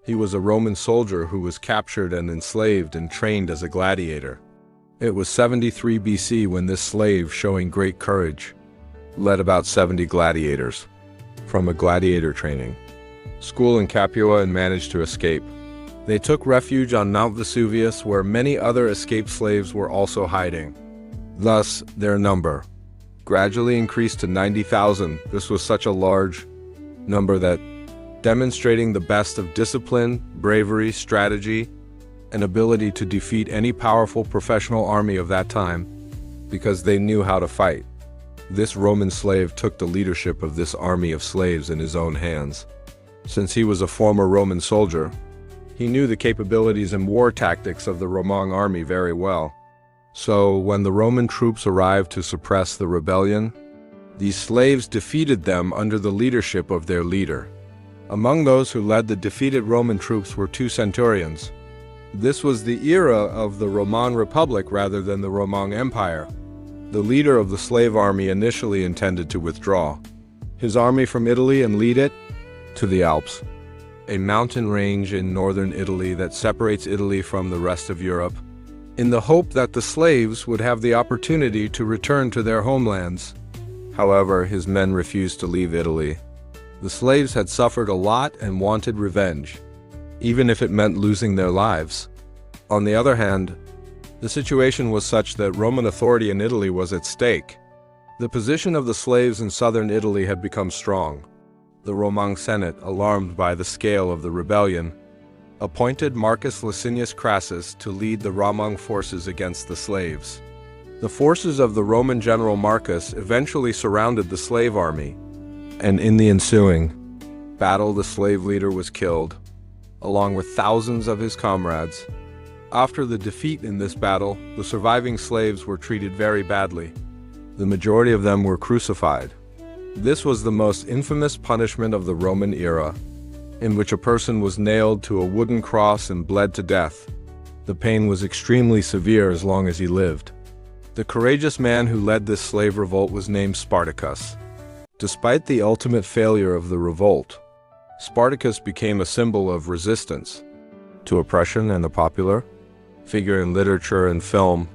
He was a Roman soldier who was captured and enslaved and trained as a gladiator. It was 73 BC when this slave, showing great courage, led about 70 gladiators from a gladiator training school in Capua and managed to escape. They took refuge on Mount Vesuvius, where many other escaped slaves were also hiding. Thus, their number gradually increased to 90,000. This was such a large number that demonstrating the best of discipline, bravery, strategy, and ability to defeat any powerful professional army of that time, because they knew how to fight. This Roman slave took the leadership of this army of slaves in his own hands. Since he was a former Roman soldier, he knew the capabilities and war tactics of the Roman army very well. So, when the Roman troops arrived to suppress the rebellion, these slaves defeated them under the leadership of their leader. Among those who led the defeated Roman troops were 2 centurions. This was the era of the Roman Republic rather than the Roman Empire. The leader of the slave army initially intended to withdraw his army from Italy and lead it to the Alps, a mountain range in northern Italy that separates Italy from the rest of Europe, in the hope that the slaves would have the opportunity to return to their homelands. However, his men refused to leave Italy. The slaves had suffered a lot and wanted revenge, even if it meant losing their lives. On the other hand, the situation was such that Roman authority in Italy was at stake. The position of the slaves in southern Italy had become strong. The Roman Senate, alarmed by the scale of the rebellion, appointed Marcus Licinius Crassus to lead the Roman forces against the slaves. The forces of the Roman general Marcus eventually surrounded the slave army, and in the ensuing battle the slave leader was killed, along with thousands of his comrades. After the defeat in this battle, the surviving slaves were treated very badly. The majority of them were crucified. This was the most infamous punishment of the Roman era, in which a person was nailed to a wooden cross and bled to death. The pain was extremely severe as long as he lived. The courageous man who led this slave revolt was named Spartacus. Despite the ultimate failure of the revolt, Spartacus became a symbol of resistance to oppression and a popular figure in literature and film.